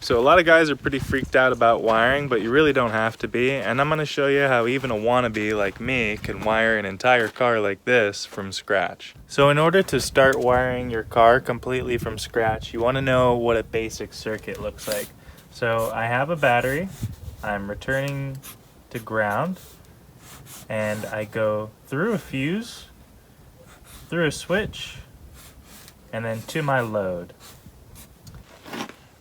So a lot of guys are pretty freaked out about wiring, but you really don't have to be. And I'm gonna show you how even a wannabe like me can wire an entire car like this from scratch. So in order to start wiring your car completely from scratch, you wanna know what a basic circuit looks like. So I have a battery, I'm returning to ground, and I go through a fuse, through a switch, and then to my load.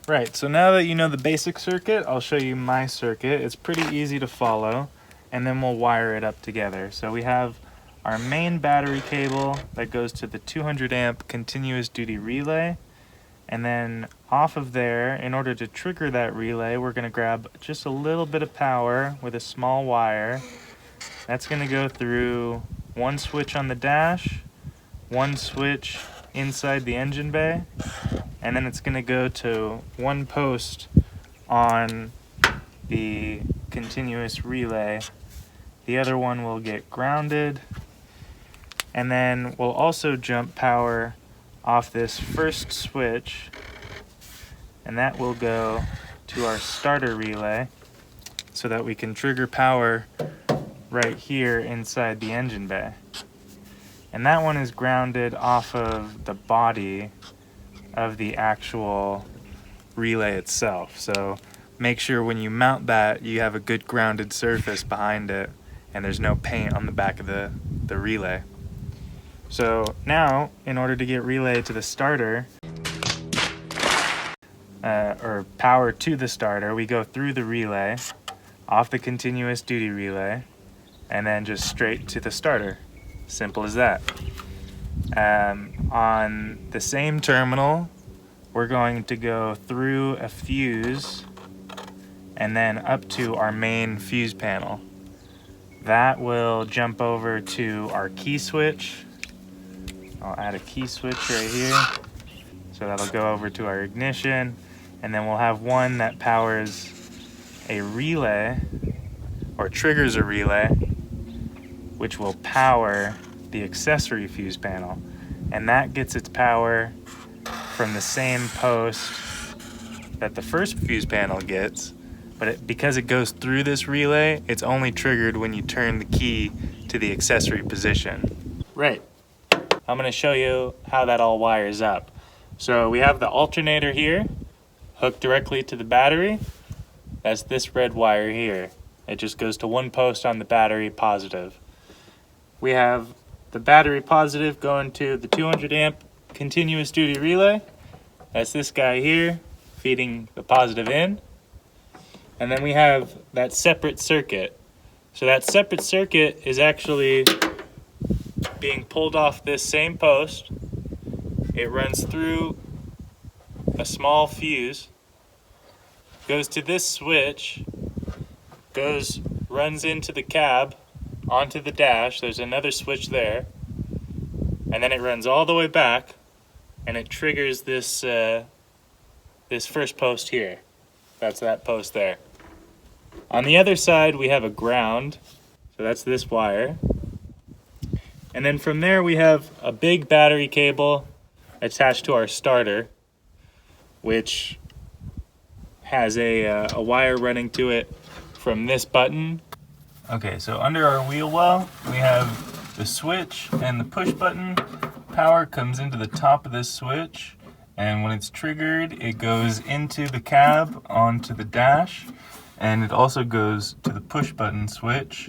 Right, so now that you know the basic circuit, I'll show you my circuit. It's pretty easy to follow, and then we'll wire it up together. So we have our main battery cable that goes to the 200 amp continuous duty relay, and then off of there, in order to trigger that relay, we're gonna grab just a little bit of power with a small wire. That's gonna go through one switch on the dash, one switch inside the engine bay, and then it's going to go to one post on the continuous relay. The other one will get grounded, and then we'll also jump power off this first switch, and that will go to our starter relay so that we can trigger power right here inside the engine bay. And that one is grounded off of the body of the actual relay itself. So make sure when you mount that, you have a good grounded surface behind it and there's no paint on the back of the relay. So now, in order to get relay to the starter, or power to the starter, we go through the relay, off the continuous duty relay, and then just straight to the starter. Simple as that. On the same terminal, we're going to go through a fuse and then up to our main fuse panel. That will jump over to our key switch. I'll add a key switch right here. So that'll go over to our ignition, and then we'll have one that powers a relay, or triggers a relay, which will power the accessory fuse panel. And that gets its power from the same post that the first fuse panel gets, but because it goes through this relay, it's only triggered when you turn the key to the accessory position. Right. I'm gonna show you how that all wires up. So we have the alternator here, hooked directly to the battery. That's this red wire here. It just goes to one post on the battery positive. We have the battery positive going to the 200 amp continuous duty relay. That's this guy here feeding the positive in. And then we have that separate circuit. So that separate circuit is actually being pulled off this same post. It runs through a small fuse, goes to this switch, runs into the cab, onto the dash. There's another switch there, and then it runs all the way back, and it triggers this this first post here. That's that post there. On the other side, we have a ground, so that's this wire. And then from there, we have a big battery cable attached to our starter, which has a wire running to it from this button. Okay, so under our wheel well, we have the switch and the push button. Power comes into the top of this switch, and when it's triggered, it goes into the cab onto the dash, and it also goes to the push button switch,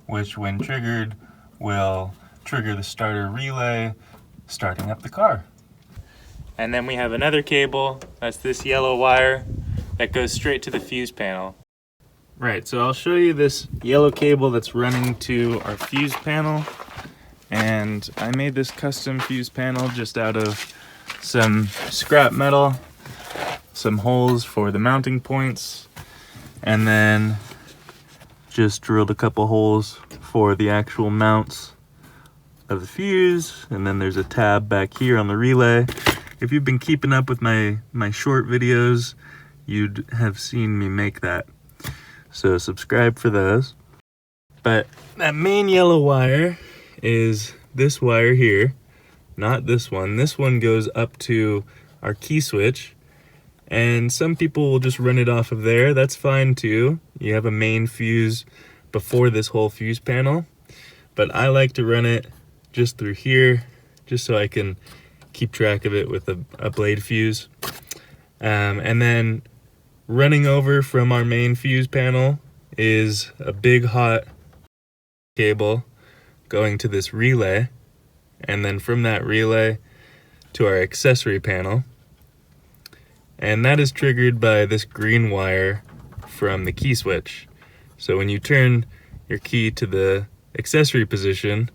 which when triggered will trigger the starter relay, starting up the car. And then we have another cable, that's this yellow wire, that goes straight to the fuse panel. Right, so I'll show you this yellow cable that's running to our fuse panel. And I made this custom fuse panel just out of some scrap metal, some holes for the mounting points, and then just drilled a couple holes for the actual mounts of the fuse. And then there's a tab back here on the relay. If you've been keeping up with my short videos, you'd have seen me make that. So subscribe for those. But that main yellow wire is this wire here, not this one. This one goes up to our key switch, And some people will just run it off of there. That's fine too. You have a main fuse before this whole fuse panel. But I like to run it just through here, just so I can keep track of it with a blade fuse. And then running over from our main fuse panel is a big hot cable going to this relay, and then from that relay to our accessory panel. And that is triggered by this green wire from the key switch. So when you turn your key to the accessory position,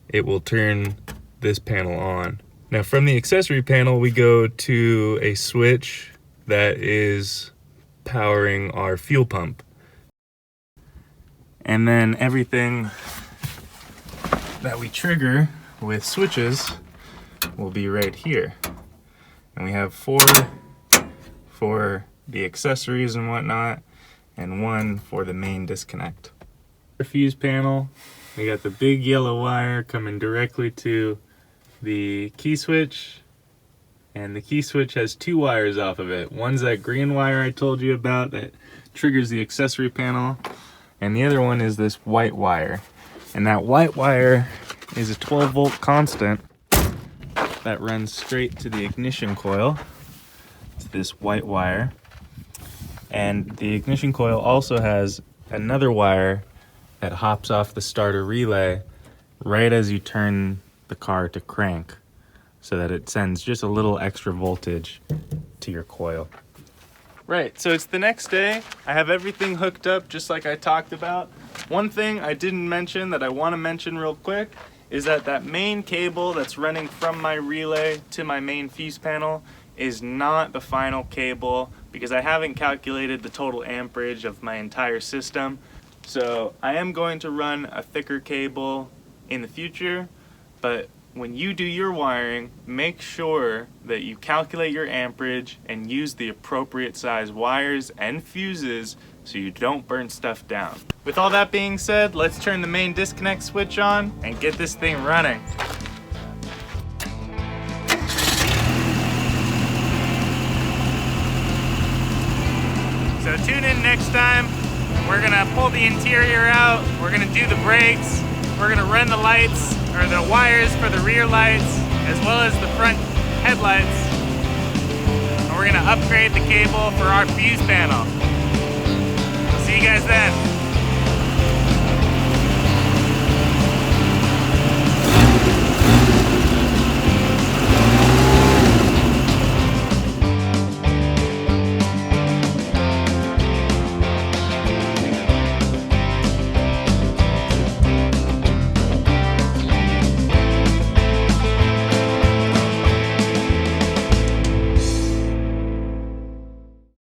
it will turn this panel on. Now from the accessory panel, we go to a switch that is powering our fuel pump. And then everything that we trigger with switches will be right here. And we have 4 for the accessories and whatnot, and 1 for the main disconnect. Our fuse panel, we got the big yellow wire coming directly to the key switch, and the key switch has 2 wires off of it. One's that green wire I told you about that triggers the accessory panel, and the other one is this white wire. And that white wire is a 12-volt constant that runs straight to the ignition coil. It's this white wire. And the ignition coil also has another wire that hops off the starter relay right as you turn the car to crank, so that it sends just a little extra voltage to your coil. Right, so it's the next day. I have everything hooked up just like I talked about. One thing I didn't mention that I want to mention real quick is that main cable that's running from my relay to my main fuse panel is not the final cable, because I haven't calculated the total amperage of my entire system. So I am going to run a thicker cable in the future, but when you do your wiring, make sure that you calculate your amperage and use the appropriate size wires and fuses so you don't burn stuff down. With all that being said, let's turn the main disconnect switch on and get this thing running. So tune in next time. We're gonna pull the interior out, we're gonna do the brakes, we're gonna run the lights, or the wires for the rear lights, as well as the front headlights. And we're gonna upgrade the cable for our fuse panel. See you guys then.